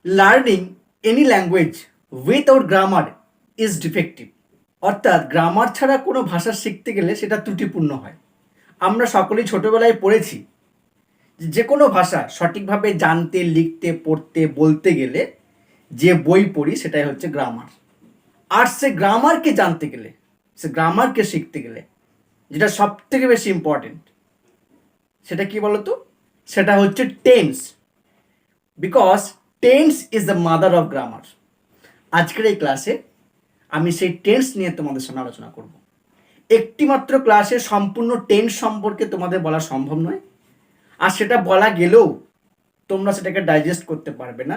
Learning any language without grammar is defective. অর্থাৎ grammar ছাড়া কোনো ভাষা শিখতে গেলে সেটা ত্রুটিপূর্ণ হয়। আমরা সকলেই ছোটোবেলায় পড়েছি যে কোনো ভাষা সঠিকভাবে জানতে, লিখতে, পড়তে, বলতে গেলে যে বই পড়ি সেটাই হচ্ছে গ্রামার। আর সে গ্রামারকে জানতে গেলে, সে গ্রামারকে শিখতে গেলে যেটা সব থেকে বেশি ইম্পর্টেন্ট সেটা কি বলতো? সেটা হচ্ছে tense. Because tense is the mother of grammar. আজকের এই ক্লাসে আমি সেই টেন্স নিয়ে তোমাদের সামনে আলোচনা করব। একটিমাত্র ক্লাসে সম্পূর্ণ টেন্স সম্পর্কে তোমাদের বলা সম্ভব নয়, আর সেটা বলা গেলেও তোমরা সেটাকে ডাইজেস্ট করতে পারবে না,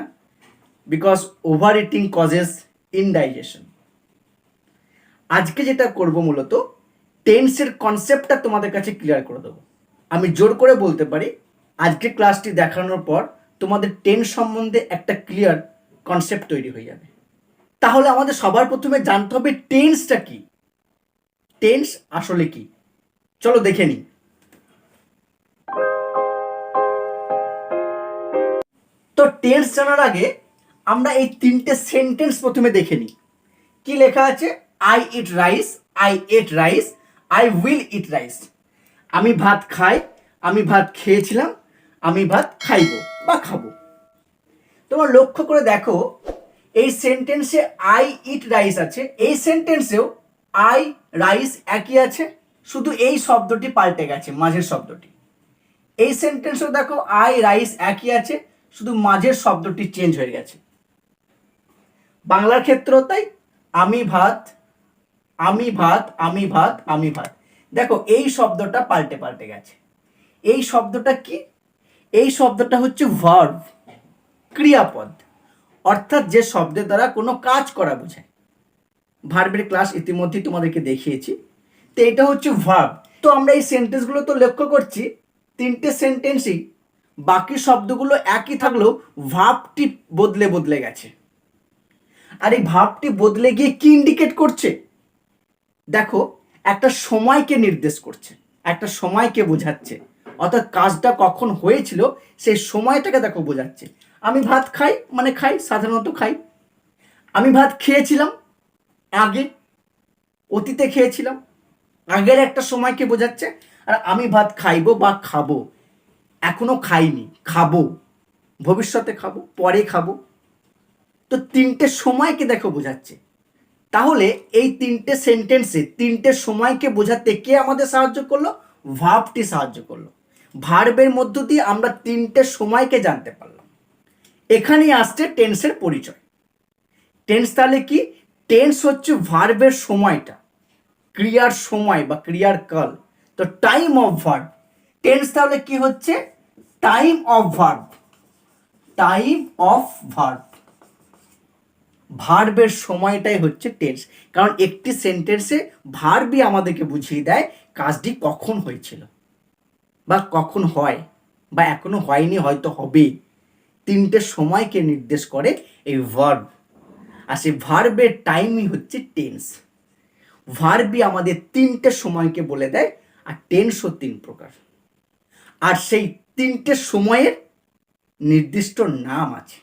because over eating causes indigestion. আজকে যেটা করব মূলত টেন্সের কনসেপ্টটা তোমাদের কাছে ক্লিয়ার করে দেবো। আমি জোর করে বলতে পারি আজকে ক্লাসটি দেখানোর পর তোমাদের টেন্স সম্বন্ধে একটা ক্লিয়ার কনসেপ্ট তৈরি হয়ে যাবে। তাহলে আমাদের সবার প্রথমে জানতে হবে টেন্সটা কি, টেন্স আসলে কি। চলো দেখে নিই। তো টেন্স জানার আগে আমরা এই তিনটে সেন্টেন্স প্রথমে দেখে নিই। কি লেখা আছে? I eat rice, I ate rice, I will eat rice. আমি ভাত খাই, আমি ভাত খেয়েছিলাম, আমি ভাত খাইব বা খাবো। তোমরা লক্ষ্য করে দেখো এই সেন্টেন্সে আই ইট রাইস আছে, এই সেন্টেন্সেও আই রাইস একই আছে, শুধু এই শব্দটি পাল্টে গেছে, মাঝের শব্দটি। এই সেন্টেন্সেও দেখো আই রাইস একই আছে, শুধু মাঝের শব্দটি চেঞ্জ হয়ে গেছে। বাংলার ক্ষেত্রেও তাই, আমি ভাত, আমি ভাত, আমি ভাত, আমি ভাত। দেখো এই শব্দটা পাল্টে পাল্টে গেছে। এই শব্দটা কি? এই শব্দটা হচ্ছে ভার্ব, ক্রিয়াপদ, অর্থাৎ যে শব্দের দ্বারা কোনো কাজ করা বোঝায়। ভার্বের ক্লাস ইতিমধ্যেই তোমাদেরকে দেখিয়েছি। তো এটা হচ্ছে ভার্ব। তো আমরা এই সেন্টেন্সগুলো তো লক্ষ্য করছি তিনটে সেন্টেন্সই বাকি শব্দগুলো একই থাকলেও ভার্বটি বদলে বদলে গেছে। আর এই ভার্বটি বদলে গিয়ে কি ইন্ডিকেট করছে? দেখো একটা সময়কে নির্দেশ করছে, একটা সময়কে বোঝাচ্ছে, অর্থাৎ কাজটা কখন হয়েছিল সেই সময়টাকে দেখো বোঝাচ্ছে। আমি ভাত খাই মানে খাই, সাধারণত খাই। আমি ভাত খেয়েছিলাম আগে, অতীতে খেয়েছিলাম, আগের একটা সময়কে বোঝাচ্ছে। আর আমি ভাত খাইবো বা খাবো, এখনো খাইনি, খাবো, ভবিষ্যতে খাবো, পরে খাবো। তো তিনটে সময়কে দেখো বোঝাচ্ছে। তাহলে এই তিনটে সেন্টেন্সে তিনটে সময়কে বোঝাতে কে আমাদের সাহায্য করলো? ভার্বটি সাহায্য করলো। ভার্বের মধ্য দিয়ে আমরা তিনটে সময়কে জানতে পারলাম। এখানেই আসছে টেন্সের পরিচয়। টেন্স তাহলে কি? টেন্স হচ্ছে ভার্বের সময়টা, ক্রিয়ার সময় বা ক্রিয়ার কাল। তো টাইম অফ ভার্ব। টেন্স তাহলে কি হচ্ছে? Time of verb, time of verb. ভার্বের সময়টাই হচ্ছে টেন্স, কারণ একটি সেন্টেন্সে ভার্বই আমাদেরকে বুঝিয়ে দেয় কাজটি কখন হয়েছিল বা কখন হয় বা এখনো হয়নি, হয়তো হবে। তিনটে সময়কে নির্দেশ করে এই ভার্ব, আর সেই ভার্বের টাইমই হচ্ছে টেন্স। ভার্বই আমাদের তিনটে সময়কে বলে দেয়, আর টেন্সও তিন প্রকার। আর সেই তিনটে সময়ের নির্দিষ্ট নাম আছে।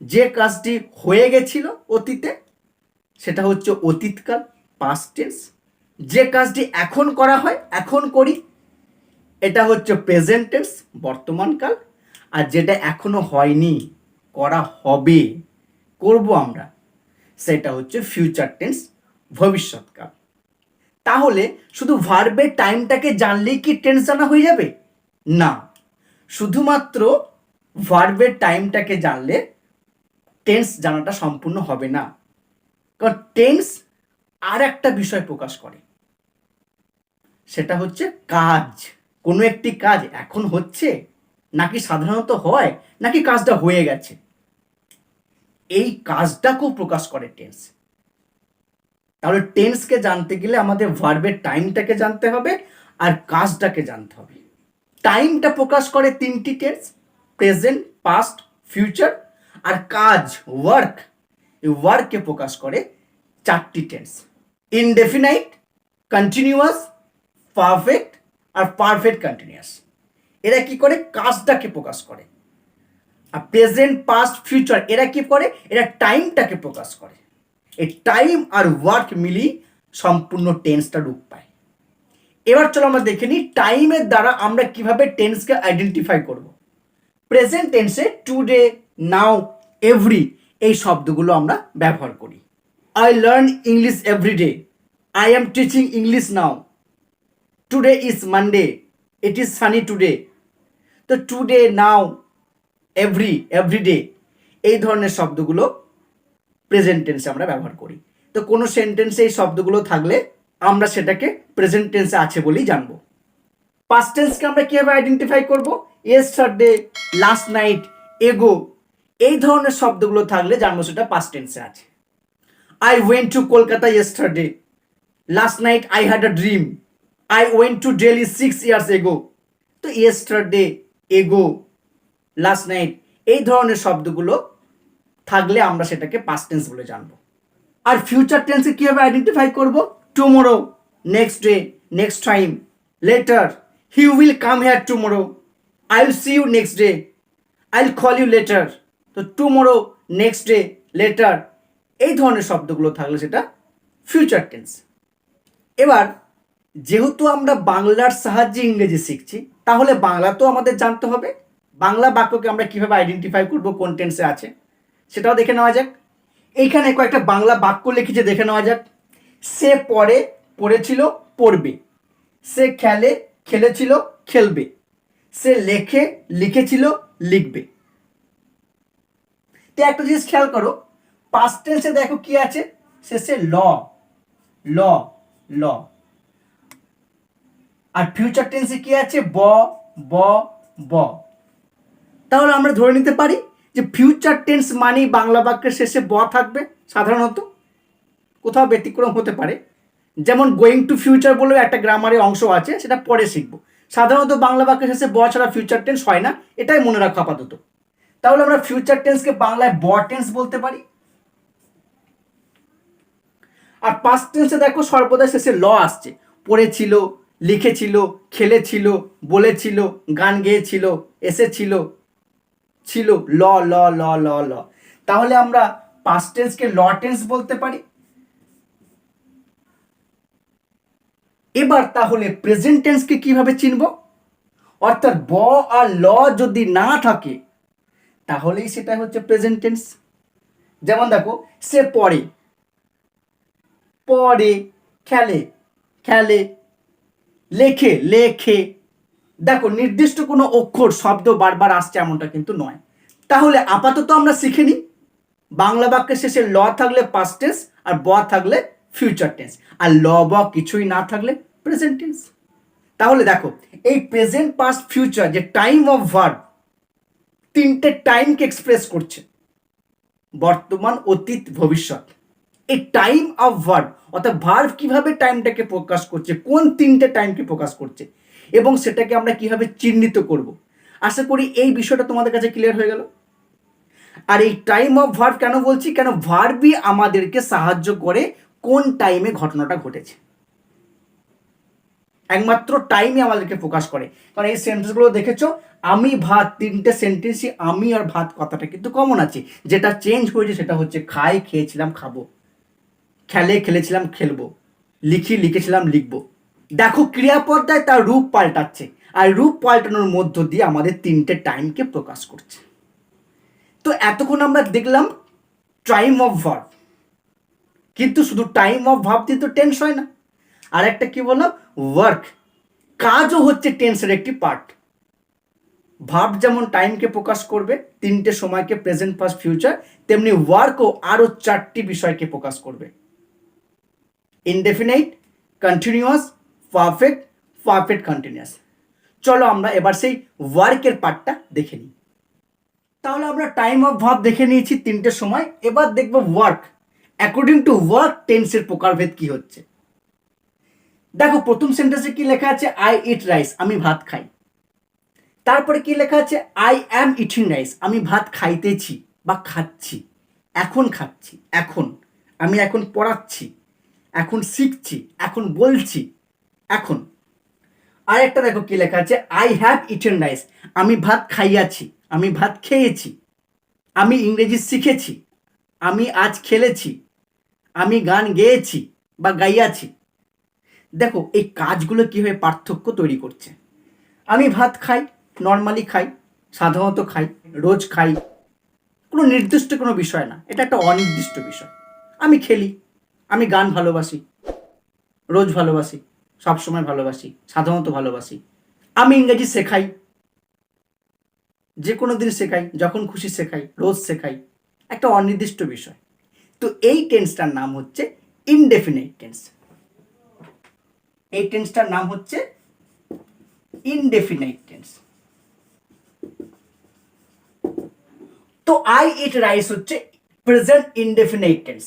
যে কাজটি হয়ে গেছিল অতীতে সেটা হচ্ছে অতীতকাল, পাস্ট টেন্স। যে কাজটি এখন করা হয়, এখন করি, এটা হচ্ছে প্রেজেন্ট টেন্স, বর্তমানকাল। আর যেটা এখনো হয়নি, করা হবে, করব আমরা, সেটা হচ্ছে ফিউচার টেন্স, ভবিষ্যৎকাল। তাহলে শুধু ভার্বের টাইমটাকে জানলেই কি টেন্স জানা হয়ে যাবে? না, শুধুমাত্র ভার্বের টাইমটাকে জানলে টেন্স জানাটা সম্পূর্ণ হবে না। কারণ টেন্স আর একটা বিষয় প্রকাশ করে, সেটা হচ্ছে কাজ। কোনো একটি কাজ এখন হচ্ছে, নাকি সাধারণত হয়, নাকি কাজটা হয়ে গেছে, এই কাজটাকেও প্রকাশ করে টেন্স। তাহলে টেন্সকে জানতে গেলে আমাদের ভার্বের টাইমটাকে জানতে হবে আর কাজটাকে জানতে হবে। টাইমটা প্রকাশ করে তিনটি টেন্স, প্রেজেন্ট, পাস্ট, ফিউচার। আর কাজ, ওয়ার্ক, এই ওয়ার্ককে প্রকাশ করে চারটি টেন্স, ইনডেফিনাইট, কন্টিনিউয়াস, পারফেক্ট আর পারফেক্ট কন্টিনিউয়াস। এরা কি করে? কাজটাকে প্রকাশ করে। আর প্রেজেন্ট, পাস্ট, ফিউচার এরা কি করে? এরা টাইমটাকে প্রকাশ করে। এই টাইম আর ওয়ার্ক মিলিয়ে সম্পূর্ণ টেন্সটা রূপ পায়। এবার চলো আমরা দেখে নিই টাইমের দ্বারা আমরা কিভাবে টেন্সকে আইডেন্টিফাই করব। প্রেজেন্ট টেন্সে টুডে, নাও, এভরি এই শব্দগুলো আমরা ব্যবহার করি। I learn English everyday, I am teaching English now, today is Monday, it is sunny today. তো টুডে, নাও, এভরিডে এই ধরনের শব্দগুলো প্রেজেন্ট টেন্সে আমরা ব্যবহার করি। তো কোনো সেন্টেন্সে এই শব্দগুলো থাকলে আমরা সেটাকে প্রেজেন্ট টেন্সে আছে বলেই জানবো। পাস্ট টেন্সকে আমরা কিভাবে আইডেন্টিফাই করব? ইয়েস্টারডে, লাস্ট নাইট, এগো এই ধরনের শব্দগুলো থাকলে জানবো সেটা পাস্ট টেন্সে আছে। I went to Kolkata yesterday, last night I had a dream, I went to Delhi 6 years ago। তো ইয়েস্টারডে, এগো, লাস্ট নাইট এই ধরনের শব্দগুলো থাকলে আমরা সেটাকে পাস্ট টেন্স বলে জানবো। আর ফিউচার টেন্সকে কিভাবে আইডেন্টিফাই করব? Tomorrow, next day, next time, later, he will come here tomorrow, I will see you next day, I will call you later. তো টুমোরো, নেক্সট ডে, লেটার এই ধরনের শব্দগুলো থাকলে সেটা ফিউচার টেন্স। এবার যেহেতু আমরা বাংলার সাহায্যে ইংরেজি শিখছি, তাহলে বাংলা তো আমাদের জানতে হবে। বাংলা বাক্যকে আমরা কিভাবে আইডেন্টিফাই করব কোন টেন্সে আছে সেটাও দেখে নেওয়া যাক। এইখানে কয়েকটা বাংলা বাক্য লিখেছে, দেখে নেওয়া যাক। সে পড়ে, পড়েছিল, পড়বে। সে খেলে, খেলেছিল, খেলবে। সে লেখে, লিখেছিল, লিখবে। তো একটা জিনিস খেয়াল করো, পাস্ট টেন্সে দেখো কি আছে, শেষে ল, ল, ল। আর ফিউচার টেন্সে কি আছে? ব, ব, ব। তাহলে আমরা ধরে নিতে পারি যে ফিউচার টেন্স মানেই বাংলা বাক্যের শেষে ব থাকবে সাধারণত, কোথাও ব্যতিক্রম হতে পারে। যেমন গোয়িং টু ফিউচার বলেও একটা গ্রামারের অংশ আছে, সেটা পরে শিখবো। সাধারণত বাংলা বাক্যের শেষে ব ছাড়া ফিউচার টেন্স হয় না, এটাই মনে রাখো আপাতত। তাহলে আমরা ফিউচার টেন্সকে বাংলায় ব টেন্স বলতে পারি। আর পাস্ট টেন্সে দেখো সর্বদা শেষে ল আসছে। পড়েছিল, লিখেছিল, খেলেছিল, বলেছিল, গান গেয়েছিল, এসেছিল, ছিল, ল, ল, ল, ল, ল। তাহলে আমরা পাস্ট টেন্সকে ল টেন্স বলতে পারি। এবার তাহলে প্রেজেন্ট টেন্সকে কিভাবে চিনব? অর্থাৎ ব আর ল যদি না থাকে তাহলেই সেটা হচ্ছে প্রেজেন্ট টেন্স। যেমন দেখো, সে পড়ে, পড়ে, খেলে, খেলে, লেখে, লেখে। দেখো নির্দিষ্ট কোনো অক্ষর শব্দ বারবার আসছে এমনটা কিন্তু নয়। তাহলে আপাতত আমরা শিখে নিই, বাংলা বাক্যের শেষে ল থাকলে পাস্ট টেন্স, আর ব থাকলে ফিউচার টেন্স, আর ল ব কিছুই না থাকলে প্রেজেন্ট টেন্স। তাহলে দেখো এই প্রেজেন্ট, পাস্ট, ফিউচার যে টাইম অফ ভার্ব, তিনটে টাইমকে এক্সপ্রেস করছে, বর্তমান, অতীত, ভবিষ্যৎ। এই টাইম অফ ভার্ব অর্থাৎ ভার্ব কিভাবে টাইমটাকে প্রকাশ করছে, কোন তিনটে টাইমকে প্রকাশ করছে, এবং সেটাকে আমরা কিভাবে চিহ্নিত করব, আশা করি এই বিষয়টা তোমাদের কাছে ক্লিয়ার হয়ে গেল। আর এই টাইম অফ ভার্ব কেন বলছি, কেন ভার্বই আমাদেরকে সাহায্য করে কোন টাইমে ঘটনাটা ঘটেছে। একমাত্র টাইমই আমাদেরকে প্রকাশ করে। কারণ এই সেন্টেন্সগুলো দেখেছো, আমি ভাত, তিনটে সেন্টেন্সই আমি আর ভাত কথাটা কিন্তু কমন আছে। যেটা চেঞ্জ হয়েছে সেটা হচ্ছে খাই, খেয়েছিলাম, খাবো, খেলে, খেলেছিলাম, খেলবো, লিখি, লিখেছিলাম, লিখবো। দেখো ক্রিয়াপদটায় তার রূপ পাল্টাচ্ছে, আর রূপ পাল্টানোর মধ্য দিয়ে আমাদের তিনটে টাইমকে প্রকাশ করছে। তো এতক্ষণ আমরা দেখলাম টাইম অফ ভার্ব, কিন্তু শুধু টাইম অফ ভার্ব দিয়ে তো টেন্স হয় না। আর একটা কি বললাম, ওয়ার্ক, কাজও হচ্ছে টেন্সের একটি পার্ট। ভার্ব যেমন টাইমকে প্রকাশ করবে, তিনটে সময়কে, প্রেজেন্ট, পাস্ট, ফিউচার, তেমনি ওয়ার্কও আরও চারটি বিষয়কে প্রকাশ করবে। Indefinite, continuous, perfect, perfect continuous. চলো আমরা এবার সেই ওয়ার্কের পার্টটা দেখে নিই। তাহলে আমরা টাইম অফ ভার্ব দেখে নিয়েছি তিনটে সময়, এবার দেখব ওয়ার্ক। অ্যাকর্ডিং টু ওয়ার্ক টেন্সের প্রকারভেদ কি হচ্ছে। দেখো প্রথম সেন্টেন্সে কি লেখা আছে, আই ইট রাইস, আমি ভাত খাই। তারপরে কি লেখা আছে, আই অ্যাম ইটিং রাইস, আমি ভাত খাইতেছি বা খাচ্ছি, এখন খাচ্ছি, এখন আমি এখন পড়াচ্ছি, এখন শিখছি, এখন বলছি, এখন। আর একটা দেখো কি লেখা আছে, আই হ্যাভ ইটেন রাইস, আমি ভাত খাইয়াছি, আমি ভাত খেয়েছি, আমি ইংরেজি শিখেছি, আমি আজ খেলেছি, আমি গান গেয়েছি বা গাইয়াছি। দেখো এই কাজগুলো কীভাবে পার্থক্য তৈরি করছে। আমি ভাত খাই, নর্মালি খাই, সাধারণত খাই, রোজ খাই, কোনো নির্দিষ্ট কোনো বিষয় না, এটা একটা অনির্দিষ্ট বিষয়। আমি খেলি, আমি গান ভালোবাসি, রোজ ভালোবাসি, সবসময় ভালোবাসি, সাধারণত ভালোবাসি। আমি ইংরেজি শেখাই, যে কোনো দিন শেখাই, যখন খুশি শেখাই, রোজ শেখাই, একটা অনির্দিষ্ট বিষয়। তো এই টেন্সটার নাম হচ্ছে ইনডেফিনিট টেন্স। এই টেন্সটার নাম হচ্ছে ইনডেফিনিট টেন্স। তো আই ইট রাইস হচ্ছে present indefinite tense.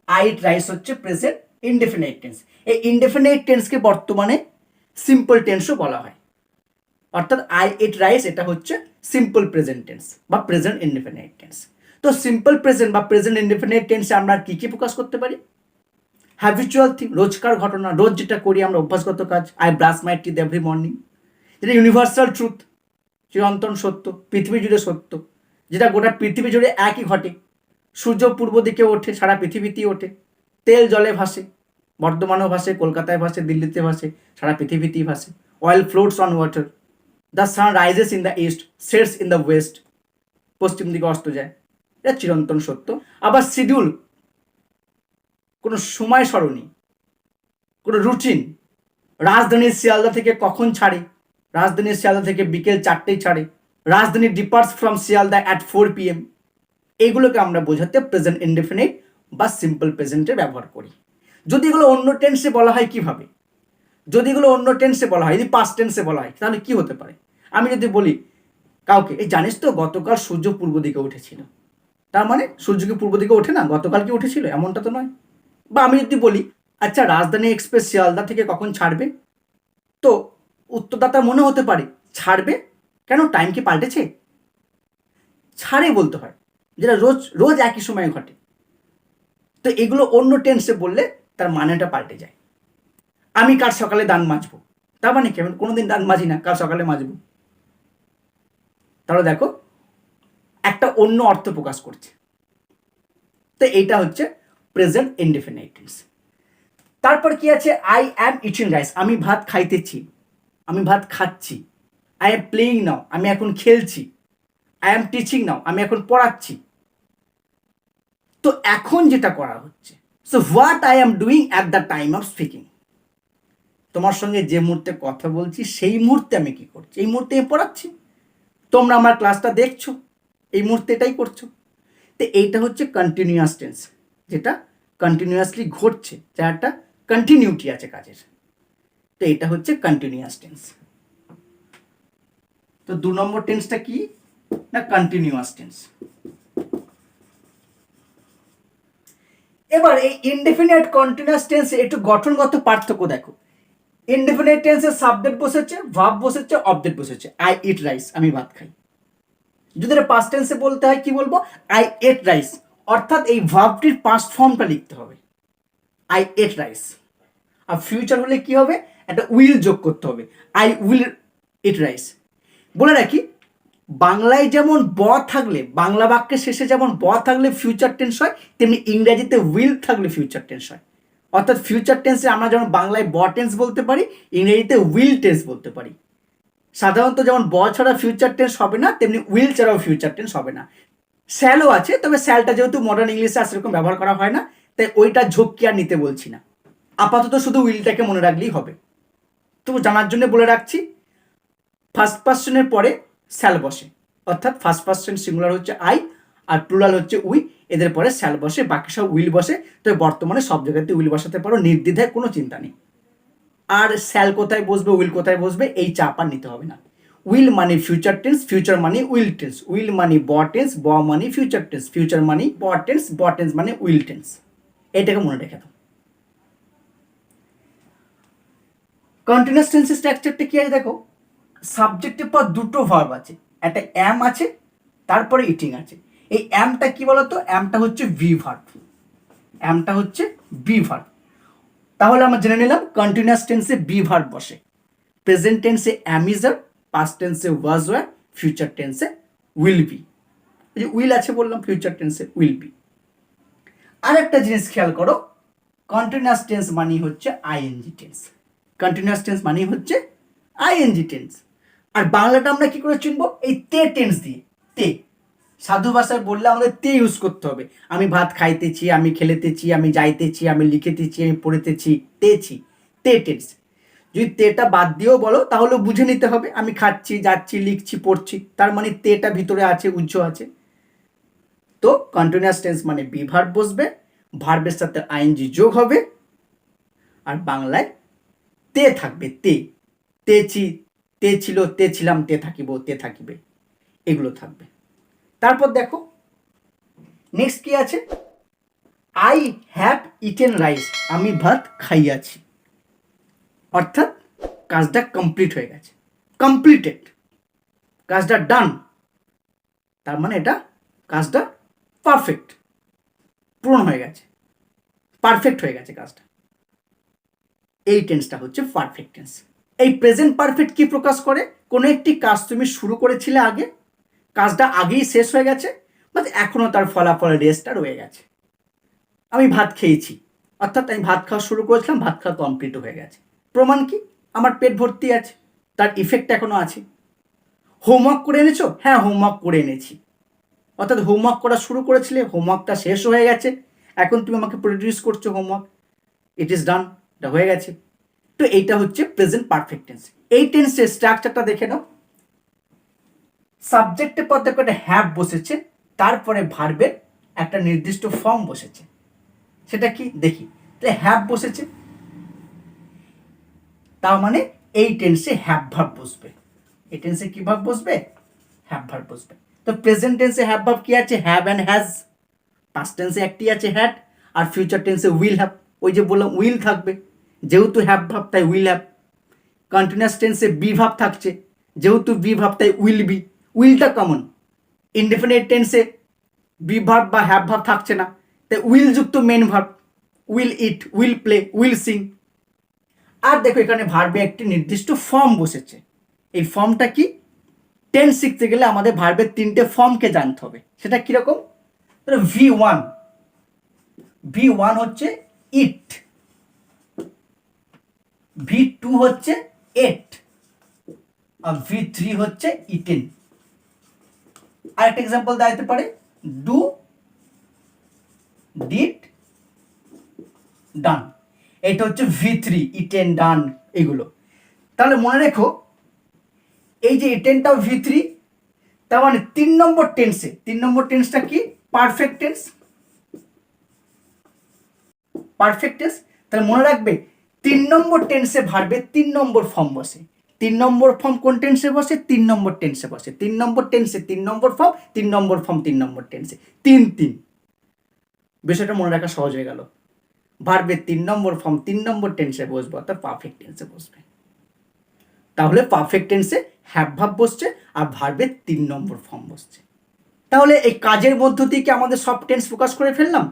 I eat rice হচ্ছে প্রেজেন্ট ইনডেফিনিট টেন্স। এই ইনডেফিনিট টেন্সকে বর্তমানে সিম্পল টেন্সও বলা হয়। অর্থাৎ আই ইট রাইস এটা হচ্ছে সিম্পল প্রেজেন্ট টেন্স বা প্রেজেন্ট ইনডেফিনিট টেন্স। তো সিম্পল প্রেজেন্ট বা প্রেজেন্ট ইনডেফিনিট টেন্সে আমরা কি কি প্রকাশ করতে পারি? হ্যাবিচুয়াল থিং, রোজকার ঘটনা, রোজ যেটা করি আমরা, অভ্যাসগত কাজ। I brush my teeth every morning, যেটা ইউনিভার্সাল ট্রুথ, চিরন্তন সত্য, পৃথিবী জুড়ে সত্য, যেটা গোটা পৃথিবী জুড়ে একই ঘটে। সূর্য পূর্ব দিকে ওঠে, সারা পৃথিবীতেই ওঠে। তেল জলে ভাসে, বর্ধমানেও ভাসে, কলকাতায় ভাসে, দিল্লিতে ভাসে, সারা পৃথিবীতেই ভাসে। Oil floats on water, the sun rises in the east, sets in the West, পশ্চিম দিকে অস্ত যায়, এটা চিরন্তন সত্য। আবার শিডিউল, কোনো সময় সরণি, কোনো রুটিন, রাজধানীর শিয়ালদা থেকে কখন ছাড়ে, রাজধানীর শিয়ালদা থেকে বিকেল 4টেয় ছাড়ে, রাজধানী departs from Sealdah at 4 PM। এইগুলোকে আমরা বোঝাতে প্রেজেন্ট ইনডেফিনিট বা সিম্পল প্রেজেন্টে ব্যবহার করি। যদি এগুলো অন্য টেন্সে বলা হয় কিভাবে? যদি এগুলো অন্য টেন্সে বলা হয়, যদি পাস্ট টেন্সে বলা হয়, তাহলে কি হতে পারে? আমি যদি বলি কাউকে, এই জানিস তো গতকাল সূর্য পূর্ব দিকে উঠেছিল, তার মানে সূর্য কি পূর্ব দিকে ওঠে না, গতকাল কি উঠেছিল, এমনটা তো নয়। বা আমি যদি বলি আচ্ছা রাজধানী এক্সপ্রেস শিয়ালদা থেকে কখন ছাড়বে, তো উত্তরদাতার মনে হতে পারে ছাড়বে কেন, টাইম কি পাল্টেছে? ছাড়ে বলতে হয়, যেটা রোজ রোজ একই সময়ে ঘটে। তো এগুলো অন্য টেন্সে বললে তার মানেটা পাল্টে যায়। আমি কাল সকালে দান মাজবো, তার মানে কি আমি কোনোদিন দান মাজি না, কাল সকালে মাজবো। তাহলে দেখো একটা অন্য অর্থ প্রকাশ করছে। তো এইটা হচ্ছে প্রেজেন্ট ইনডেফিনিট টেন্স। তারপর কি আছে? আই অ্যাম ইটিং রাইস, আমি ভাত খাইতেছি, আমি ভাত খাচ্ছি। আই এম প্লেয়িং নাও, আমি এখন খেলছি। আই এম টিচিং নাও, আমি এখন পড়াচ্ছি। তো এখন যেটা করা হচ্ছে, so what I am doing at the time of speaking, তোমার সঙ্গে যে মুহূর্তে কথা বলছি সেই মুহূর্তে আমি কি করছি, এই মুহূর্তে আমি পড়াচ্ছি, তোমরা আমার ক্লাসটা দেখছো, এই মুহূর্তে এটাই করছো। তো এইটা হচ্ছে কন্টিনিউয়াস টেন্স, যেটা কন্টিনিউয়াসলি ঘটছে, যার একটা কন্টিনিউটি আছে কাজের। তো এটা হচ্ছে কন্টিনিউয়াস টেন্স। তো 2 নম্বর টেন্সটা কি না, কন্টিনিউয়াস টেন্স। এবার এই ইনডেফিনিট কন্টিনিউয়াস টেন্সে একটু গঠনগত পার্থক্য দেখো। ইনডেফিনিট টেন্সে সাবজেক্ট বসেছে, ভার্ব বসেছে, অবজেক্ট বসেছে। আই ইট রাইস, আমি ভাত খাই। যদি এটা পাস্ট টেন্সে বলতে হয় কি বলবো? আই এট রাইস, অর্থাৎ এই ভার্বটির পাস্ট ফর্মটা লিখতে হবে, আই এট রাইস। আর ফিউচার হলে কি হবে? একটা উইল যোগ করতে হবে, আই উইল ইট রাইস। বলে রাখি বাংলায় যেমন ব থাকলে, বাংলা বাক্যের শেষে যেমন ব থাকলে ফিউচার টেন্স হয়, তেমনি ইংরেজিতে উইল থাকলে ফিউচার টেন্স হয়। অর্থাৎ ফিউচার টেন্সে আমরা যেমন বাংলায় ব টেন্স বলতে পারি, ইংরেজিতে উইল টেন্স বলতে পারি। সাধারণত যেমন ব ছাড়া ফিউচার টেন্স হবে না, তেমনি উইল ছাড়াও ফিউচার টেন্স হবে না। স্যালও আছে, তবে স্যালটা যেহেতু মডার্ন ইংলিশে সেরকম ব্যবহার করা হয় না, তাই ওইটা ঝক্কি আর নিতে বলছি না। আপাতত শুধু উইলটাকে মনে রাখলেই হবে। তো জানার জন্য বলে রাখছি, ফার্স্ট পার্সনের পরে স্যাল বসে, অর্থাৎ ফার্স্ট পার্সন সিঙ্গুলার হচ্ছে আই আর প্লুরাল হচ্ছে উই, এদের পরে স্যাল বসে, বাকি সব উইল বসে। তবে বর্তমানে সব জায়গাতে উইল বসাতে পারো, নির্দ্বিধায়, কোনো চিন্তা নেই। আর স্যাল কোথায় বসবে, উইল কোথায় বসবে, এই চাপ আর নিতে হবে না। উইল মানে ফিউচার টেন্স, ফিউচার মানে উইল টেন্স, উইল মানে ব টেন্স, ব মানে ফিউচার টেন্স, ফিউচার মানে ব টেন্স, ব টেন্স মানে উইল টেন্স। এটাকে মনে রেখে দাও। কন্টিনিউয়াস টেন্সের স্ট্রাকচারটা কি আছে দেখো, সাবজেক্টের পর দুটো ভার্ব আছে, একটা অ্যাম আছে, তারপরে ইটিং আছে। এই অ্যামটা কি বলতো? অ্যামটা হচ্ছে ভি ভার্ব, অ্যামটা হচ্ছে বি ভার্ব। তাহলে আমরা জেনে নিলাম কন্টিনিউয়াস টেন্সে বি ভার্ব বসে, প্রেজেন্ট টেন্সে অ্যাম ইজ আর, পাস্ট টেন্সে ওয়াজ ওয়্যার, ফিউচার টেন্সে উইল বি। ওই যে উইল আছে বললাম, ফিউচার টেন্সে উইল বি। আর একটা জিনিস খেয়াল করো, কন্টিনিউয়াস টেন্স মানে হচ্ছে আইএনজি টেন্স। কন্টিনিউয়াস টেন্স মানে হচ্ছে আইএনজি টেন্স। আর বাংলাটা আমরা কি করে চিনবো? এই তে টেন্স দিয়ে। তে, সাধু ভাষায় বললে আমাদের তে ইউজ করতে হবে। আমি ভাত খাইতেছি, আমি খেলেতেছি, আমি যাইতেছি, আমি লিখেতেছি, আমি পড়েতেছি, তেছি, তে টেন্স। যদি তেটা বাদ দিয়েও বলো তাহলে বুঝে নিতে হবে আমি খাচ্ছি, যাচ্ছি, লিখছি, পড়ছি, তার মানে তেটা ভিতরে আছে, উজ্জ আছে। তো কন্টিনিউয়াস টেন্স মানে বি ভার্ব বসবে, ভার্বের সাথে আইএনজি যোগ হবে, আর বাংলায় তে থাকবে। তে, তেছি, তে ছিল, তে ছিলাম, তে থাকিব, তে থাকিবে, এগুলো থাকবে। তারপর দেখো নেক্সট কি আছে, আই হ্যাভ ইটেন রাইস, আমি ভাত খাইয়াছি। অর্থাৎ কাজটা কমপ্লিট হয়ে গেছে, কমপ্লিটেড, কাজটা ডান। তার মানে এটা কাজটা পারফেক্ট, পূরণ হয়ে গেছে, পারফেক্ট হয়ে গেছে কাজটা। এই টেন্সটা হচ্ছে পারফেক্ট টেন্স। এই প্রেজেন্ট পারফেক্ট কি প্রকাশ করে? কোনো একটি কাজ তুমি শুরু করেছিলে আগে, কাজটা আগেই শেষ হয়ে গেছে, বাট এখনো তার ফলাফল রেস্টটা রয়ে গেছে। আমি ভাত খেয়েছি, অর্থাৎ আমি ভাত খাওয়া শুরু করেছিলাম, ভাত খাওয়া কমপ্লিট হয়ে গেছে। প্রমাণ কি? আমার পেট ভর্তি আছে, তার ইফেক্ট এখনো আছে। হোমওয়ার্ক করে এনেছো? হ্যাঁ, হোমওয়ার্ক করে এনেছি। অর্থাৎ হোমওয়ার্ক করা শুরু করেছিলে, হোমওয়ার্কটা শেষ হয়ে গেছে, এখন তুমি আমাকে প্রডিউস করছো হোমওয়ার্ক, ইট ইজ ডান, এটা হয়ে গেছে। তো এইটা হচ্ছে প্রেজেন্ট পারফেক্ট টেন্স। এই টেন্সের স্ট্রাকচারটা দেখে নাও। সাবজেক্টের পর দেখো একটা হ্যাভ বসেছে, তারপরে ভার্বের একটা নির্দিষ্ট ফর্ম বসেছে। সেটা কি দেখি, তাহলে হ্যাভ বসেছে, তার মানে এই টেন্সে হ্যাভ ভার্ব বসবে। এই টেন্সে কি ভার্ব বসবে? হ্যাভ ভার্ব বসবে। তো প্রেজেন্ট টেন্সে হ্যাভ ভার্ব কি আছে? Have and has. পাস্ট টেন্সে একটি আছে হ্যাড, আর ফিউচার টেন্সে উইল হ্যাভ। ওই যে বললাম উইল থাকবে, যেহেতু হ্যাভ ভার্ব তাই উইল হ্যাভ। কন্টিনিউয়াস টেন্সে বি ভার্ব থাকছে, যেহেতু বি ভার্ব তাই উইল বি, উইলটা কমন। ইনডেফিনিট টেন্সে বি ভার্ব বা হ্যাভ ভার্ব থাকছে না, তাই উইল যুক্ত main verb, will eat, will play, will sing. আর দেখো এখানে ভার্বে একটি নির্দিষ্ট ফর্ম বসেছে। এই ফর্মটা কি? টেন্স শিখতে গেলে আমাদের ভার্বের তিনটে ফর্মকে জানতে হবে। সেটা কিরকম? V1, V1 হচ্ছে ইট, V2 হচ্ছে এট, আর V3 হচ্ছে ইটেন। আরেকটা এক্সাম্পল দেওয়া যেতে পারে, ডু, ডিড, ডান। এটা হচ্ছে V3, ইটেন, ডান, এগুলো। তাহলে মনে রেখো এই যে ইটেনটাও V3, তার মানে 3 নম্বর টেন্সে, 3 নম্বর টেন্সটা কি? Perfect tense. পারফেক্ট টেন্স, তাহলে মনে রাখবে 3 নম্বর টেন্সে ভার্বে 3 নম্বর ফর্ম বসে। 3 নম্বর ফর্ম কোন টেন্সে বসে? 3 নম্বর টেন্সে বসে। 3 নম্বর টেন্সে 3 নম্বর ফর্ম, 3 নম্বর ফর্ম 3 নম্বর টেন্সে, 3-3। বিষয়টা মনে রাখা সহজ হয়ে গেল। ভার্বে 3 নম্বর ফর্ম 3 নম্বর টেন্সে বসবে, অর্থাৎ পারফেক্ট টেন্সে বসবে। তাহলে পারফেক্ট টেন্সে হ্যাভ ভার্ব বসছে, আর ভার্বে 3 নম্বর ফর্ম বসছে। তাহলে এই কাজের মধ্য দিয়ে কি আমাদের সব টেন্স ফোকাস করে ফেললাম?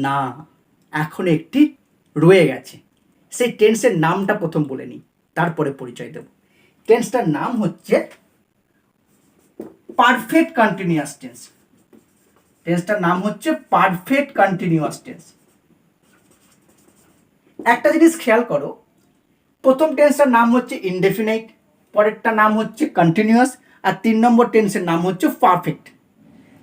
না, এখন একটি রয়ে গেছে। সেই টেন্সের নামটা প্রথম বলে নিই, তারপরে পরিচয় দেব। টেন্সটার নাম হচ্ছে পারফেক্ট কন্টিনিউয়াস টেন্স। টেন্সটার নাম হচ্ছে পারফেক্ট কন্টিনিউয়াস টেন্স। একটা জিনিস খেয়াল করো, প্রথম টেন্সটার নাম হচ্ছে ইনডেফিনাইট, পরেরটা নাম হচ্ছে কন্টিনিউয়াস, আর 3 নম্বর টেন্সের নাম হচ্ছে পারফেক্ট।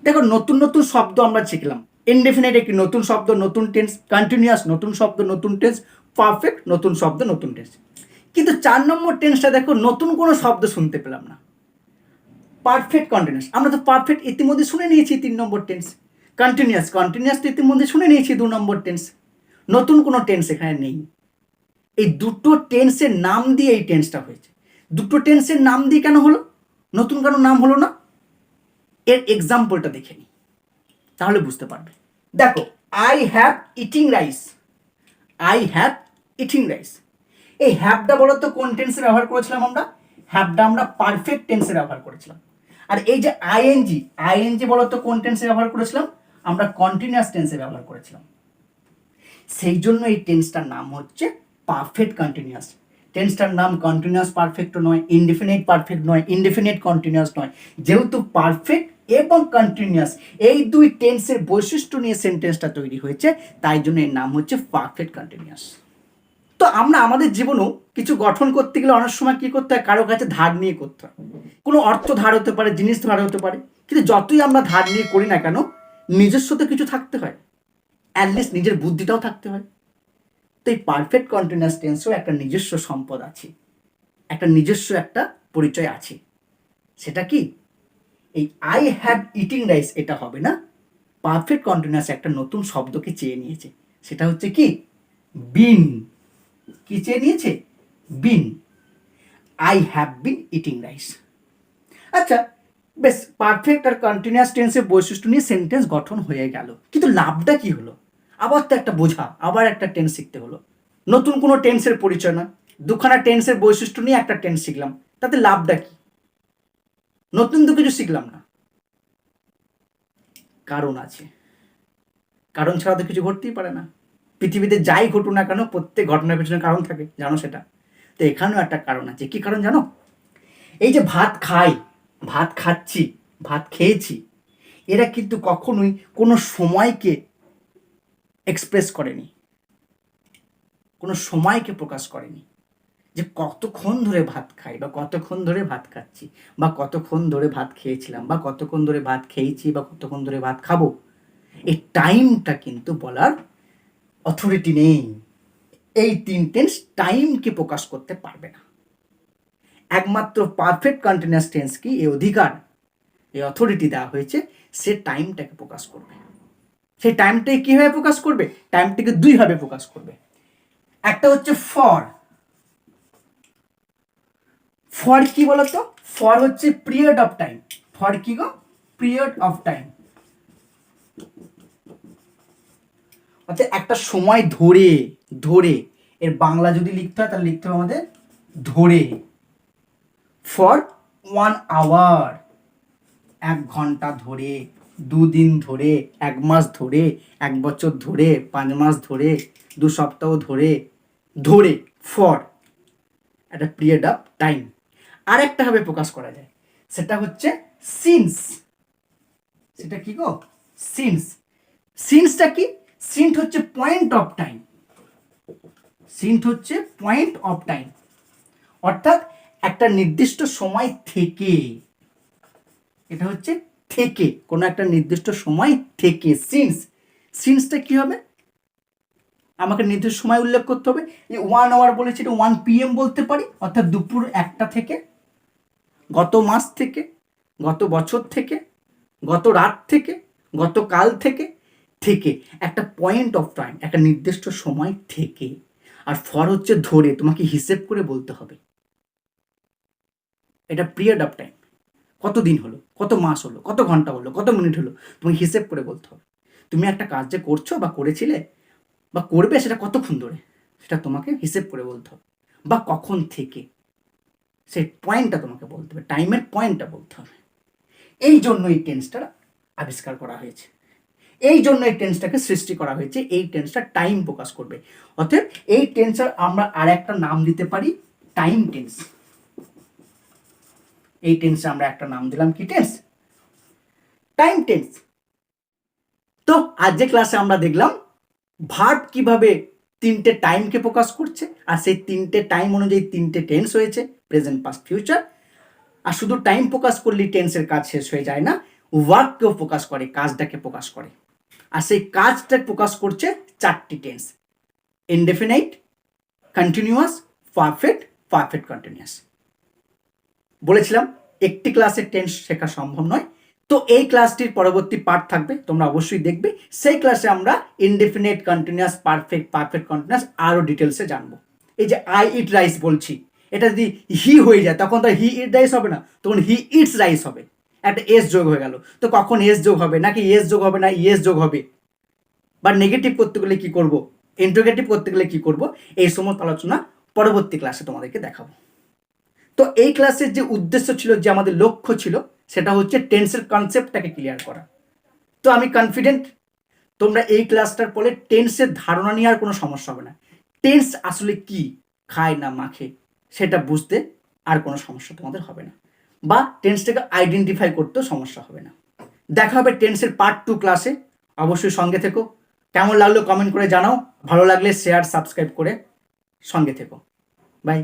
দেখো নতুন নতুন শব্দ আমরা শিখলাম। ইনডেফিনাইট একটি নতুন শব্দ, নতুন টেন্স। কন্টিনিউয়াস নতুন শব্দ, নতুন টেন্স। পারফেক্ট নতুন শব্দ, নতুন টেন্স। কিন্তু 4 নম্বর টেন্সটা দেখো নতুন কোনো শব্দ শুনতে পেলাম না। পারফেক্ট কন্টিনিউয়াস, আমরা তো পারফেক্ট ইতিমধ্যে শুনে নিয়েছি 3 নম্বর টেন্স। কন্টিনিউয়াস, কন্টিনিউয়াস তো ইতিমধ্যে শুনে নিয়েছি 2 নম্বর টেন্স। নতুন কোনো টেন্স এখানে নেই। এই দুটো টেন্সের নাম দিয়ে এই টেন্সটা হয়েছে। দুটো টেন্সের নাম দিয়ে কেন হলো? নতুন কোনো নাম হলো না? এর এক্সাম্পলটা দেখে নিই, তাহলে বুঝতে পারবে। দেখো, I have eating rice, I have eating rice. এই হ্যাভটা বলো তো কোন টেন্সে ব্যবহার করেছিলাম আমরা? হ্যাভটা আমরা পারফেক্ট টেন্সে ব্যবহার করেছিলাম। আর এই যে আইএনজি, আইএনজি বলো তো কোন টেন্সে ব্যবহার করেছিলাম? আমরা কন্টিনিউয়াস টেন্সে ব্যবহার করেছিলাম। সেই জন্য এই টেন্সটার নাম হচ্ছে পারফেক্ট কন্টিনিউয়াস। টেন্সটার নাম কন্টিনিউয়াস পারফেক্ট নয়, ইনডেফিনিট পারফেক্ট নয়, ইনডেফিনিট কন্টিনিউয়াস নয়। যেহেতু পারফেক্ট এবং কন্টিনিউয়াস, এই দুই টেন্সের বৈশিষ্ট্য নিয়ে সেন্টেন্সটা তৈরি হয়েছে, তাই জন্য এর নাম হচ্ছে পারফেক্ট কন্টিনিউয়াস। তো আমরা আমাদের জীবনেও কিছু গঠন করতে গেলে অনেক সময় কি করতে হয়, কারো কাছে ধার নিয়ে করতে হয়। কোনো অর্থ ধার হতে পারে, জিনিস ধার হতে পারে, কিন্তু যতই আমরা ধার নিয়ে করি না কেন, নিজস্ব তো কিছু থাকতে হয়, অ্যাটলিস্ট নিজের বুদ্ধিটাও থাকতে হয়। তো এই পারফেক্ট কন্টিনিউয়াস টেন্সও একটা নিজস্ব সম্পদ আছে, একটা নিজস্ব একটা পরিচয় আছে। সেটা কি, এই আই হ্যাভ ইটিং রাইস এটা হবে না, পারফেক্ট কন্টিনিউয়াস একটা নতুন শব্দকে চেয়ে নিয়েছে, সেটা হচ্ছে কি, বিন। কি চেয়ে নিয়েছে, been. I have been eating rice. আচ্ছা, বেশ, পারফেক্ট আর কন্টিনিউয়াস টেন্সের বৈশিষ্ট্য নিয়ে সেন্টেন্স গঠন হয়ে গেল, কিন্তু লাভটা কি হলো? আবার তো একটা বোঝা, আবার একটা টেন্স শিখতে হলো। নতুন কোনো টেন্সের পরিচয় না, দুখানা টেন্সের বৈশিষ্ট্য নিয়ে একটা টেন্স শিখলাম, তাতে লাভটা কি? নতুন তো কিছু শিখলাম না। কারণ আছে, কারণ ছাড়া তো কিছু ঘটতেই পারে না। পৃথিবীতে যাই ঘটুক না কেন, প্রত্যেক ঘটনার পেছনে কারণ থাকে, জানো সেটা? তো এখানেও একটা কারণ আছে। কি কারণ জানো? এই যে ভাত খাই, ভাত খাচ্ছি, ভাত খেয়েছি, এরা কিন্তু কখনোই কোনো সময়কে এক্সপ্রেস করেনি, কোনো সময়কে প্রকাশ করেনি, যে কতক্ষণ ধরে ভাত খাই, বা কতক্ষণ ধরে ভাত খাচ্ছি, বা কতক্ষণ ধরে ভাত খেয়েছিলাম, বা কতক্ষণ ধরে ভাত খেয়েছি, বা কতক্ষণ ধরে ভাত খাবো। এই টাইমটা কিন্তু বলার অথরিটি নেই। এই তিন টেন্স টাইমকে প্রকাশ করতে পারবে না। একমাত্র পারফেক্ট কন্টিনিউয়াস টেন্স কি এই অধিকার, এই অথরিটি দেওয়া হয়েছে, সে টাইমটাকে প্রকাশ করবে। সেই টাইমটাকে কিভাবে প্রকাশ করবে? টাইমটাকে দুইভাবে প্রকাশ করবে। একটা হচ্ছে ফর। ফর কি বলতো? ফর হচ্ছে পিরিয়ড অফ টাইম। ফর কি গো? পিরিয়ড অফ টাইম, অর্থাৎ একটা সময় ধরে, ধরে এর বাংলা যদি লিখতে হয় তাহলে লিখতে হবে আমাদের ধরে। ফর 1 আওয়ার, 1 ঘন্টা ধরে, 2 দিন ধরে, 1 মাস ধরে, 1 বছর ধরে, 5 মাস ধরে, 2 সপ্তাহ ধরে, ধরে। ফর একটা পিরিয়ড অফ টাইম। আর একটা ভাবে প্রকাশ করা যায়, সেটা হচ্ছে সিন্স। সেটা কি গো? সিন্স। সিন্সটা কি? সিন্ট হচ্ছে পয়েন্ট অফ টাইম। সিন্ট হচ্ছে পয়েন্ট অফ টাইম, অর্থাৎ একটা নির্দিষ্ট সময় থেকে। এটা হচ্ছে থেকে, কোনো একটা নির্দিষ্ট সময় থেকে। সিন্স, সিন্সটা কি হবে? আমাকে নির্দিষ্ট সময় উল্লেখ করতে হবে। এই 1 আওয়ার বলেছি, এটা 1 PM বলতে পারি, অর্থাৎ দুপুর 1টা থেকে, গত মাস থেকে, গত বছর থেকে, গত রাত থেকে, গতকাল থেকে, থেকে একটা পয়েন্ট অফ টাইম, একটা নির্দিষ্ট সময় থেকে। আর ফর হচ্ছে ধরে, তোমাকে হিসেব করে বলতে হবে এটা পিরিয়ড অফ টাইম, কত দিন হলো, কত মাস হলো, কত ঘন্টা হলো, কত মিনিট হলো, তোমাকে হিসেব করে বলতে হবে। তুমি একটা কাজ যে করছো বা করেছিলে বা করবে, সেটা কতক্ষণ ধরে, সেটা তোমাকে হিসেব করে বলতে হবে। বা কখন থেকে, সেই পয়েন্টটা তোমাকে বলতে হবে, টাইমের পয়েন্টটা বলতে হবে। এই জন্য এই টেন্সটা আবিষ্কার করা হয়েছে, এই জন্য এই টেন্সটাকে সৃষ্টি করা হয়েছে। এই টেন্সটা টাইম প্রকাশ করবে। অতএব এই টেন্সের আমরা আর একটা নাম দিতে পারি, টাইম টেন্স। এই টেন্সে আমরা একটা নাম দিলাম, কি টেন্স? Time tense. তো আজ যে ক্লাসে আমরা দেখলাম ভার্ব কিভাবে তিনটে টাইমকে প্রকাশ করছে, আর সেই তিনটে টাইম অনুযায়ী তিনটে টেন্স হয়েছে, প্রেজেন্ট, পাস্ট, ফিউচার। আর শুধু টাইম প্রকাশ করলেই টেন্সের কাজ শেষ হয়ে যায় না, ওয়ার্ককেও প্রকাশ করে, কাজটাকে প্রকাশ করে। আর সেই কাজটা প্রকাশ করছে চারটি tense: indefinite, continuous, perfect, perfect continuous. বলেছিলাম একটি ক্লাসে টেন্স শেখা সম্ভব নয়। তো এই ক্লাসটির পরবর্তী পার্ট থাকবে, তোমরা অবশ্যই দেখবে। সেই ক্লাসে আমরা indefinite, continuous, perfect, perfect continuous আরও ডিটেলসে জানবো। এই যে আই ইট রাইস বলছি, এটা যদি হি হয়ে যায় তখন তো হি ইট রাইস হবে না, তখন হি ইটস রাইস হবে। একটা এস যোগ হয়ে গেল, তো কখন এস যোগ হবে, নাকি এস যোগ হবে, না ইয়েস যোগ হবে, বা নেগেটিভ করতে গেলে কি করব, ইন্টারোগেটিভ করতে গেলে কি করব, এই সমস্ত আলোচনা পরবর্তী ক্লাসে তোমাদেরকে দেখাবো। তো এই ক্লাসের যে উদ্দেশ্য ছিল, যে আমাদের লক্ষ্য ছিল, সেটা হচ্ছে টেন্সের কনসেপ্টটাকে ক্লিয়ার করা। তো আমি কনফিডেন্ট তোমরা এই ক্লাসটার পরে টেন্সের ধারণা নিয়ে আর কোনো সমস্যা হবে না। টেন্স আসলে কি, খায় না মাখে, সেটা বুঝতে আর কোনো সমস্যা তোমাদের হবে না, বা টেন্সটাকে আইডেন্টিফাই করতেও সমস্যা হবে না। দেখা হবে টেন্সের পার্ট 2 ক্লাসে। অবশ্যই সঙ্গে থেকো। কেমন লাগলো কমেন্ট করে জানাও, ভালো লাগলে শেয়ার সাবস্ক্রাইব করে সঙ্গে থেকো। বাই।